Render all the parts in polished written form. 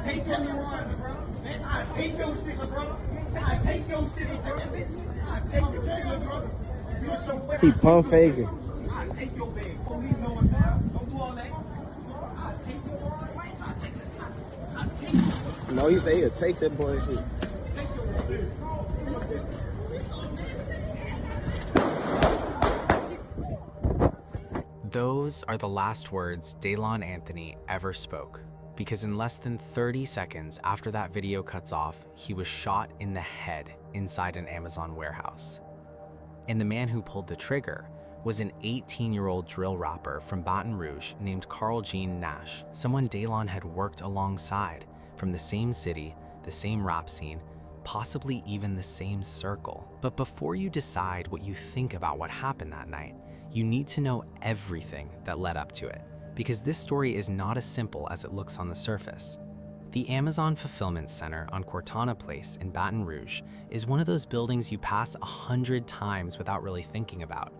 take your run, bro. Man, I take your shit, bro. I take your shit, bro. I take your shit, bro. You so wet. He pump faking. I take your bag. Police know what's up. Don't do all that. I take your bag. I take it. No, he say he'll take that boy shit. Take your bag. Those are the last words Daylon Anthony ever spoke, because in less than 30 seconds after that video cuts off, he was shot in the head inside an Amazon warehouse. And the man who pulled the trigger was an 18-year-old drill rapper from Baton Rouge named Carl Jean Nash, someone Daylon had worked alongside from the same city, the same rap scene, possibly even the same circle. But before you decide what you think about what happened that night, you need to know everything that led up to it, because this story is not as simple as it looks on the surface. The Amazon Fulfillment Center on Cortana Place in Baton Rouge is one of those buildings you pass 100 times without really thinking about.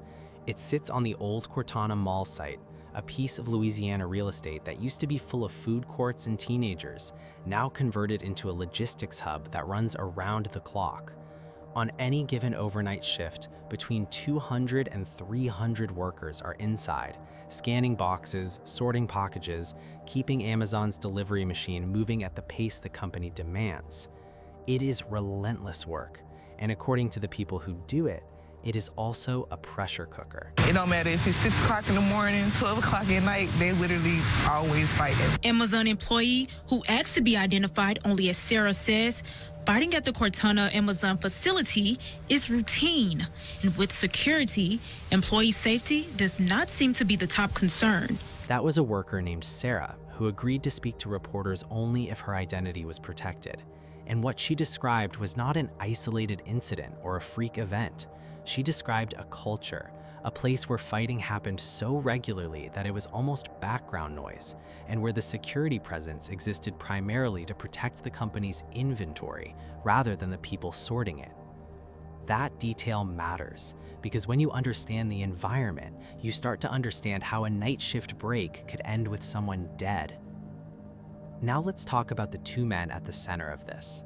It sits on the old Cortana Mall site, a piece of Louisiana real estate that used to be full of food courts and teenagers, now converted into a logistics hub that runs around the clock. On any given overnight shift, between 200 and 300 workers are inside, scanning boxes, sorting packages, keeping Amazon's delivery machine moving at the pace the company demands. It is relentless work, and according to the people who do it, it is also a pressure cooker. It don't matter if it's 6 o'clock in the morning, 12 o'clock at night, they literally always fighting. Amazon employee who asked to be identified only as Sarah says, fighting at the Cortana Amazon facility is routine. And with security, employee safety does not seem to be the top concern. That was a worker named Sarah who agreed to speak to reporters only if her identity was protected. And what she described was not an isolated incident or a freak event. She described a culture, a place where fighting happened so regularly that it was almost background noise, and where the security presence existed primarily to protect the company's inventory rather than the people sorting it. That detail matters, because when you understand the environment, you start to understand how a night shift break could end with someone dead. Now let's talk about the two men at the center of this.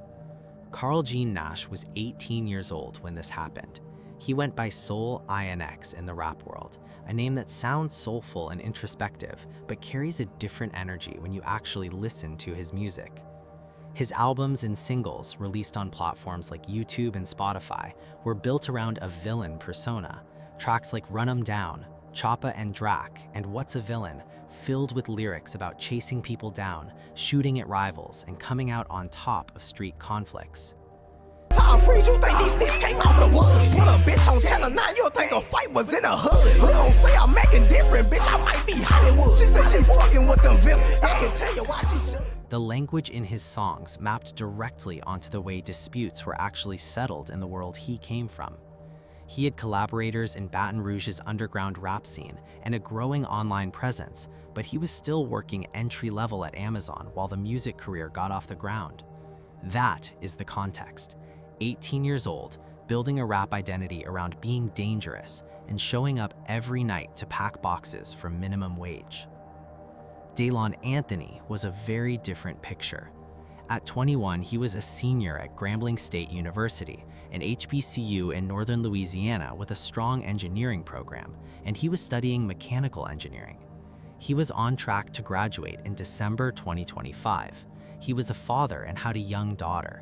Carl Jean Nash was 18 years old when this happened. He went by Soul INX in the rap world, a name that sounds soulful and introspective, but carries a different energy when you actually listen to his music. His albums and singles, released on platforms like YouTube and Spotify, were built around a villain persona. Tracks like Run 'Em Down, Choppa and Drac, and What's a Villain, filled with lyrics about chasing people down, shooting at rivals, and coming out on top of street conflicts. Freeze, you think these sticks came off the wood? Put a bitch on channel 9, you'll think a fight was in a hood. You don't say I'm making different, bitch, I might be Hollywood. She said she fucking with them villains, I can tell you why she should. The language in his songs mapped directly onto the way disputes were actually settled in the world he came from. He had collaborators in Baton Rouge's underground rap scene and a growing online presence, but he was still working entry-level at Amazon while the music career got off the ground. That is the context. 18 years old, building a rap identity around being dangerous and showing up every night to pack boxes for minimum wage. Daylon Anthony was a very different picture. At 21, he was a senior at Grambling State University, an HBCU in northern Louisiana with a strong engineering program, and he was studying mechanical engineering. He was on track to graduate in December 2025. He was a father and had a young daughter.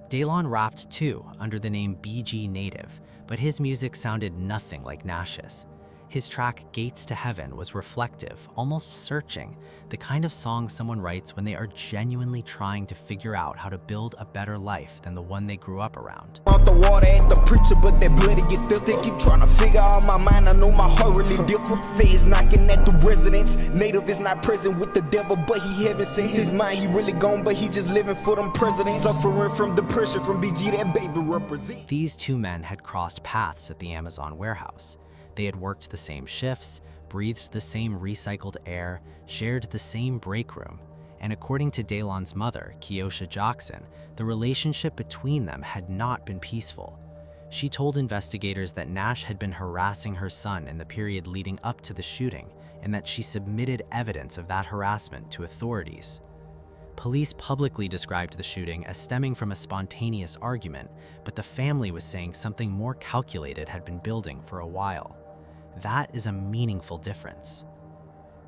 Daylon rapped too, under the name BG Native, but his music sounded nothing like Nash's. His track Gates to Heaven was reflective, almost searching, the kind of song someone writes when they are genuinely trying to figure out how to build a better life than the one they grew up around. Out the water at the preacher, but that bloody get thick. They keep trying to figure out my mind, I know my heart really different. Feds knocking at the residence. Native is not present with the devil, but he heaven sent. His mind, he really gone, but he just living for them presidents. Suffering from depression from BG, that baby represent. These two men had crossed paths at the Amazon warehouse. They had worked the same shifts, breathed the same recycled air, shared the same break room, and according to Daylon's mother, Keosha Jackson, the relationship between them had not been peaceful. She told investigators that Nash had been harassing her son in the period leading up to the shooting, and that she submitted evidence of that harassment to authorities. Police publicly described the shooting as stemming from a spontaneous argument, but the family was saying something more calculated had been building for a while. That is a meaningful difference.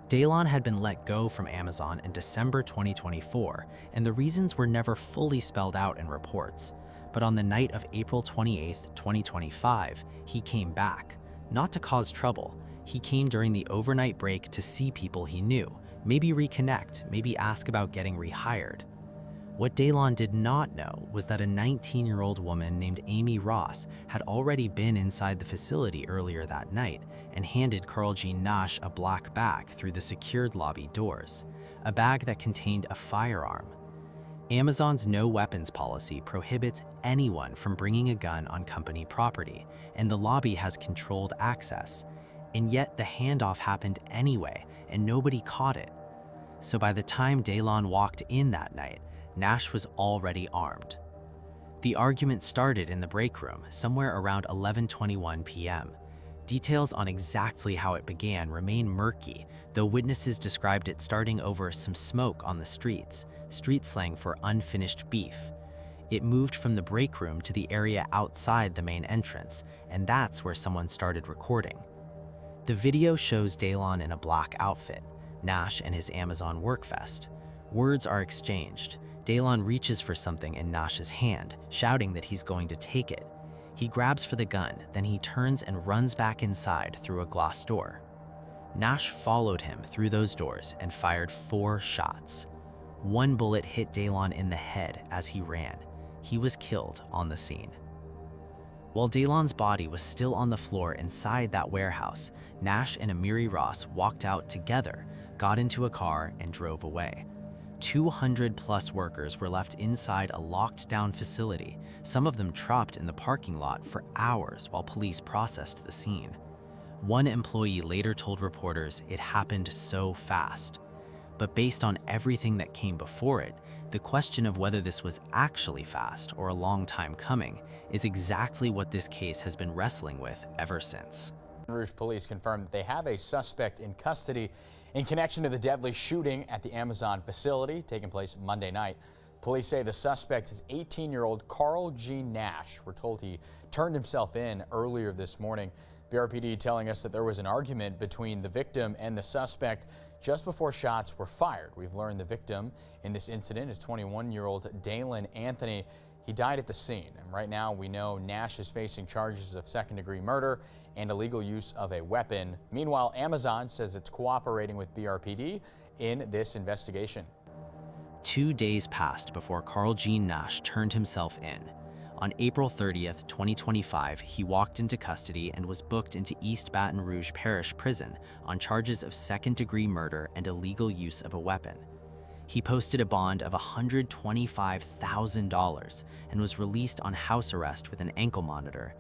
Daylon had been let go from Amazon in December 2024, and the reasons were never fully spelled out in reports. But on the night of April 28, 2025, he came back. Not to cause trouble, he came during the overnight break to see people he knew, maybe reconnect, maybe ask about getting rehired. What Daylon did not know was that a 19-year-old woman named Amy Ross had already been inside the facility earlier that night and handed Carl Jean Nash a black bag through the secured lobby doors, a bag that contained a firearm. Amazon's no weapons policy prohibits anyone from bringing a gun on company property, and the lobby has controlled access. And yet the handoff happened anyway, and nobody caught it. So by the time Daylon walked in that night, Nash was already armed. The argument started in the break room, somewhere around 11:21 p.m. Details on exactly how it began remain murky, though witnesses described it starting over some smoke on the streets, street slang for unfinished beef. It moved from the break room to the area outside the main entrance, and that's where someone started recording. The video shows Daylon in a black outfit, Nash and his Amazon work vest. Words are exchanged. Daylon reaches for something in Nash's hand, shouting that he's going to take it. He grabs for the gun, then he turns and runs back inside through a glass door. Nash followed him through those doors and fired 4 shots. One bullet hit Daylon in the head as he ran. He was killed on the scene. While Daylon's body was still on the floor inside that warehouse, Nash and Amiri Ross walked out together, got into a car, and drove away. 200+ workers were left inside a locked-down facility, some of them trapped in the parking lot for hours while police processed the scene. One employee later told reporters it happened so fast. But based on everything that came before it, the question of whether this was actually fast or a long time coming is exactly what this case has been wrestling with ever since. Rouge police confirmed that they have a suspect in custody in connection to the deadly shooting at the Amazon facility taking place Monday night. Police say the suspect is 18-year-old Carl Jean Nash. We're told he turned himself in earlier this morning. BRPD telling us that there was an argument between the victim and the suspect just before shots were fired. We've learned the victim in this incident is 21-year-old Daylon Anthony. He died at the scene, and right now we know Nash is facing charges of second-degree murder and illegal use of a weapon. Meanwhile, Amazon says it's cooperating with BRPD in this investigation. 2 days passed before Carl Jean Nash turned himself in. On April 30th, 2025, he walked into custody and was booked into East Baton Rouge Parish Prison on charges of second-degree murder and illegal use of a weapon. He posted a bond of $125,000 and was released on house arrest with an ankle monitor.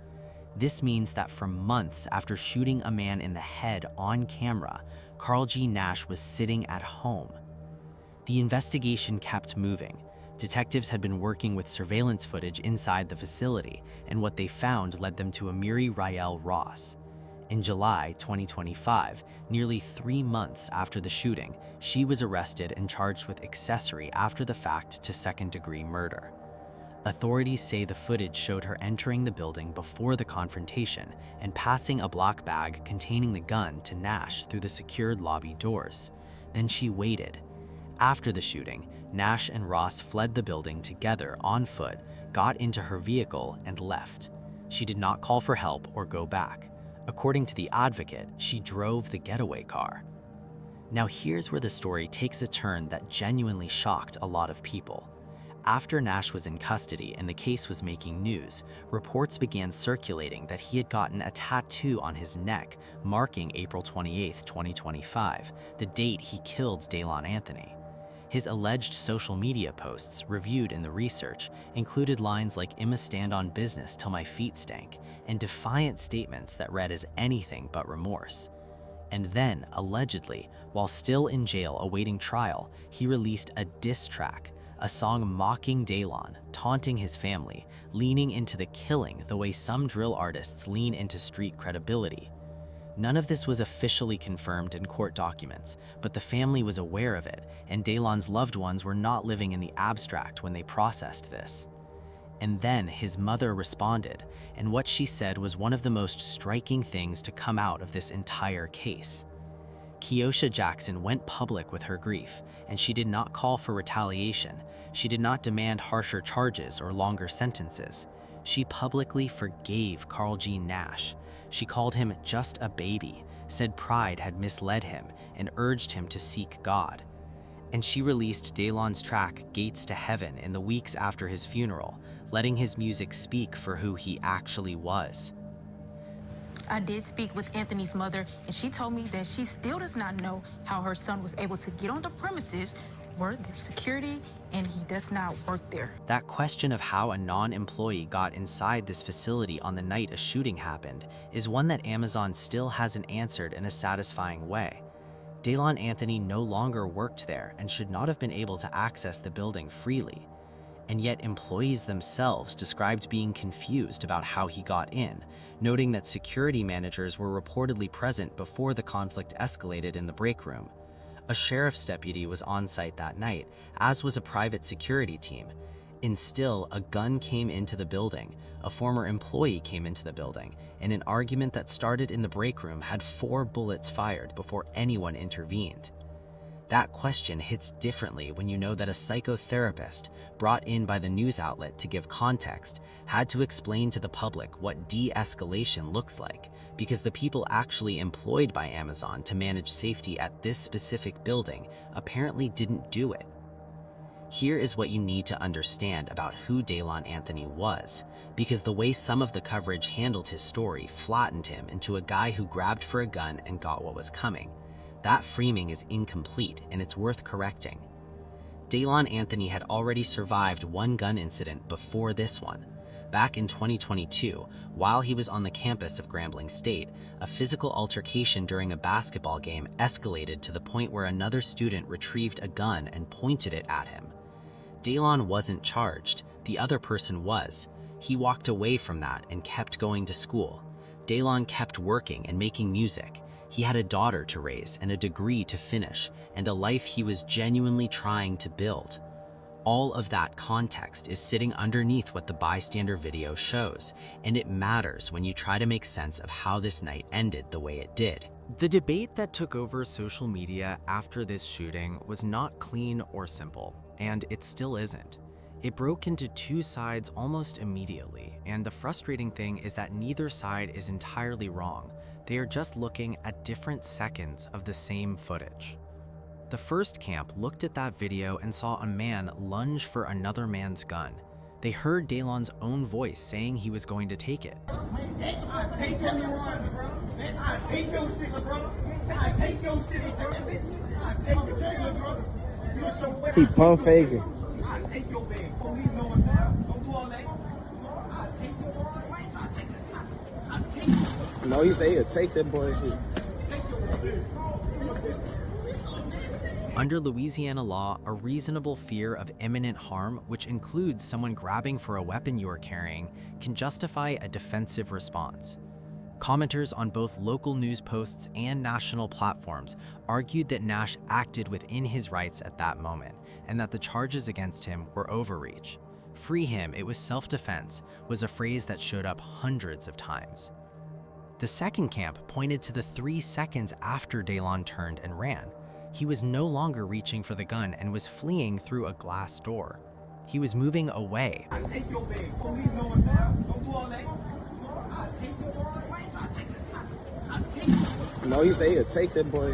This means that for months after shooting a man in the head on camera, Carl Jean Nash was sitting at home. The investigation kept moving. Detectives had been working with surveillance footage inside the facility, and what they found led them to Amiri Ross. In July 2025, nearly 3 months after the shooting, she was arrested and charged with accessory after the fact to second-degree murder. Authorities say the footage showed her entering the building before the confrontation and passing a black bag containing the gun to Nash through the secured lobby doors. Then she waited. After the shooting, Nash and Ross fled the building together on foot, got into her vehicle, and left. She did not call for help or go back. According to the advocate, she drove the getaway car. Now here's where the story takes a turn that genuinely shocked a lot of people. After Nash was in custody and the case was making news, reports began circulating that he had gotten a tattoo on his neck marking April 28, 2025, the date he killed Daylon Anthony. His alleged social media posts, reviewed in the research, included lines like "I'ma stand on business till my feet stank," and defiant statements that read as anything but remorse. And then, allegedly, while still in jail awaiting trial, he released a diss track, a song mocking Daylon, taunting his family, leaning into the killing the way some drill artists lean into street credibility. None of this was officially confirmed in court documents, but the family was aware of it, and Daylon's loved ones were not living in the abstract when they processed this. And then his mother responded, and what she said was one of the most striking things to come out of this entire case. Keosha Jackson went public with her grief, and she did not call for retaliation. She did not demand harsher charges or longer sentences. She publicly forgave Carl Jean Nash. She called him just a baby, said pride had misled him, and urged him to seek God. And she released Daylon's track Gates to Heaven in the weeks after his funeral, letting his music speak for who he actually was. I did speak with Anthony's mother, and she told me that she still does not know how her son was able to get on the premises where there's security and he does not work there. That question of how a non-employee got inside this facility on the night a shooting happened is one that Amazon still hasn't answered in a satisfying way. Daylon Anthony no longer worked there and should not have been able to access the building freely. And yet employees themselves described being confused about how he got in, noting that security managers were reportedly present before the conflict escalated in the break room. A sheriff's deputy was on site that night, as was a private security team. And still, a gun came into the building, a former employee came into the building, and an argument that started in the break room had 4 bullets fired before anyone intervened. That question hits differently when you know that a psychotherapist, brought in by the news outlet to give context, had to explain to the public what de-escalation looks like, because the people actually employed by Amazon to manage safety at this specific building apparently didn't do it. Here is what you need to understand about who Daylon Anthony was, because the way some of the coverage handled his story flattened him into a guy who grabbed for a gun and got what was coming. That framing is incomplete, and it's worth correcting. Daylon Anthony had already survived one gun incident before this one. Back in 2022, while he was on the campus of Grambling State, a physical altercation during a basketball game escalated to the point where another student retrieved a gun and pointed it at him. Daylon wasn't charged, the other person was. He walked away from that and kept going to school. Daylon kept working and making music. He had a daughter to raise and a degree to finish, and a life he was genuinely trying to build. All of that context is sitting underneath what the bystander video shows, and it matters when you try to make sense of how this night ended the way it did. The debate that took over social media after this shooting was not clean or simple, and it still isn't. It broke into 2 sides almost immediately, and the frustrating thing is that neither side is entirely wrong. They are just looking at different seconds of the same footage. The first camp looked at that video and saw a man lunge for another man's gun. They heard Daylon's own voice saying he was going to take it. I take everyone, bro. I take your shit, bro. I take your shit, bitch. I take your shit, bro. You're so wet. He pump faking. I take your bag. Police know it's now. Don't do all that. I take your bag. I take your No, he say he'll take that boy. Under Louisiana law, a reasonable fear of imminent harm, which includes someone grabbing for a weapon you are carrying, can justify a defensive response. Commenters on both local news posts and national platforms argued that Nash acted within his rights at that moment, and that the charges against him were overreach. "Free him, it was self-defense," was a phrase that showed up hundreds of times. The second camp pointed to the 3 seconds after Daylon turned and ran. He was no longer reaching for the gun and was fleeing through a glass door. He was moving away. I take your bag. Police know it's now. Don't do all that. I take your bag. I take your No, he say he'll take that boy.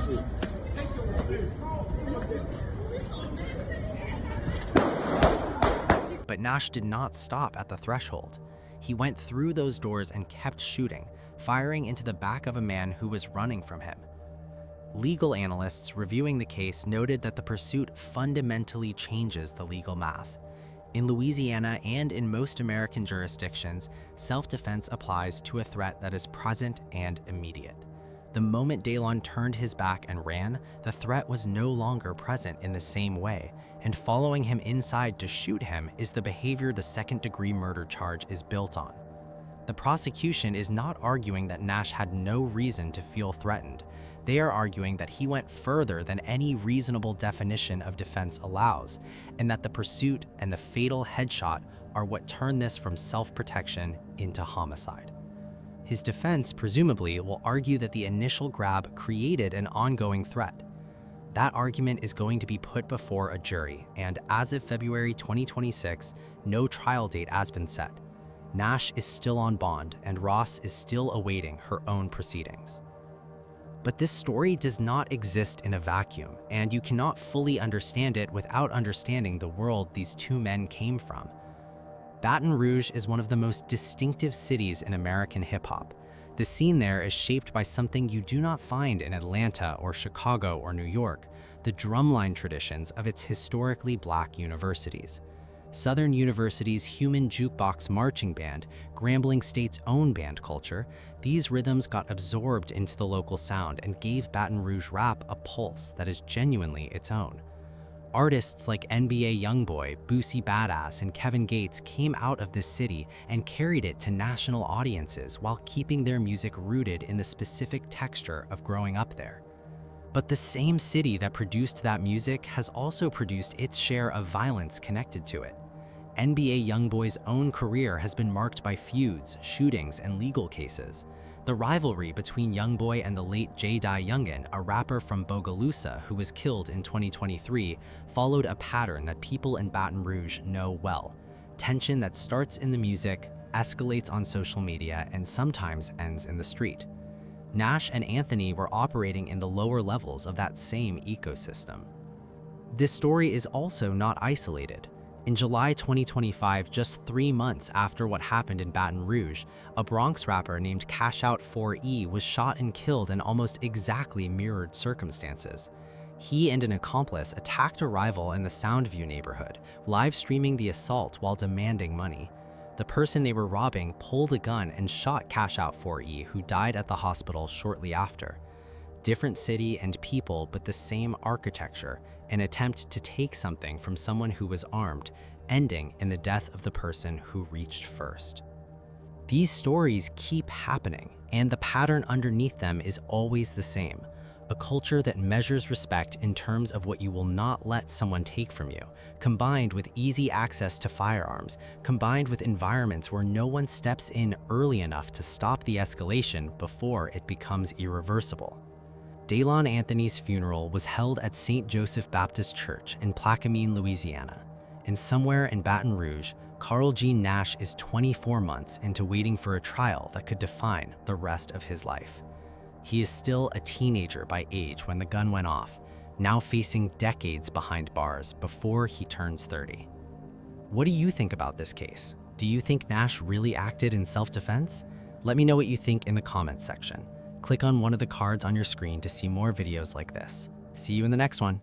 But Nash did not stop at the threshold. He went through those doors and kept shooting, firing into the back of a man who was running from him. Legal analysts reviewing the case noted that the pursuit fundamentally changes the legal math. In Louisiana and in most American jurisdictions, self-defense applies to a threat that is present and immediate. The moment Daylon turned his back and ran, the threat was no longer present in the same way, and following him inside to shoot him is the behavior the second-degree murder charge is built on. The prosecution is not arguing that Nash had no reason to feel threatened. They are arguing that he went further than any reasonable definition of defense allows, and that the pursuit and the fatal headshot are what turn this from self-protection into homicide. His defense presumably will argue that the initial grab created an ongoing threat. That argument is going to be put before a jury, and as of February 2026, no trial date has been set. Nash is still on bond, and Ross is still awaiting her own proceedings. But this story does not exist in a vacuum, and you cannot fully understand it without understanding the world these two men came from. Baton Rouge is one of the most distinctive cities in American hip-hop. The scene there is shaped by something you do not find in Atlanta or Chicago or New York, the drumline traditions of its historically black universities. Southern University's human jukebox marching band, Grambling State's own band culture, these rhythms got absorbed into the local sound and gave Baton Rouge rap a pulse that is genuinely its own. Artists like NBA Youngboy, Boosie Badass, and Kevin Gates came out of this city and carried it to national audiences while keeping their music rooted in the specific texture of growing up there. But the same city that produced that music has also produced its share of violence connected to it. NBA Youngboy's own career has been marked by feuds, shootings, and legal cases. The rivalry between Youngboy and the late J-Die Youngin, a rapper from Bogalusa who was killed in 2023, followed a pattern that people in Baton Rouge know well. Tension that starts in the music, escalates on social media, and sometimes ends in the street. Nash and Anthony were operating in the lower levels of that same ecosystem. This story is also not isolated. In July 2025, just 3 months after what happened in Baton Rouge, a Bronx rapper named Cashout 4E was shot and killed in almost exactly mirrored circumstances. He and an accomplice attacked a rival in the Soundview neighborhood, live streaming the assault while demanding money. The person they were robbing pulled a gun and shot Cashout 4E, who died at the hospital shortly after. Different city and people, but the same architecture, an attempt to take something from someone who was armed, ending in the death of the person who reached first. These stories keep happening, and the pattern underneath them is always the same. A culture that measures respect in terms of what you will not let someone take from you, combined with easy access to firearms, combined with environments where no one steps in early enough to stop the escalation before it becomes irreversible. Daylon Anthony's funeral was held at St. Joseph Baptist Church in Plaquemine, Louisiana. And somewhere in Baton Rouge, Carl G. Nash is 24 months into waiting for a trial that could define the rest of his life. He is still a teenager by age when the gun went off, now facing decades behind bars before he turns 30. What do you think about this case? Do you think Nash really acted in self-defense? Let me know what you think in the comments section. Click on one of the cards on your screen to see more videos like this. See you in the next one.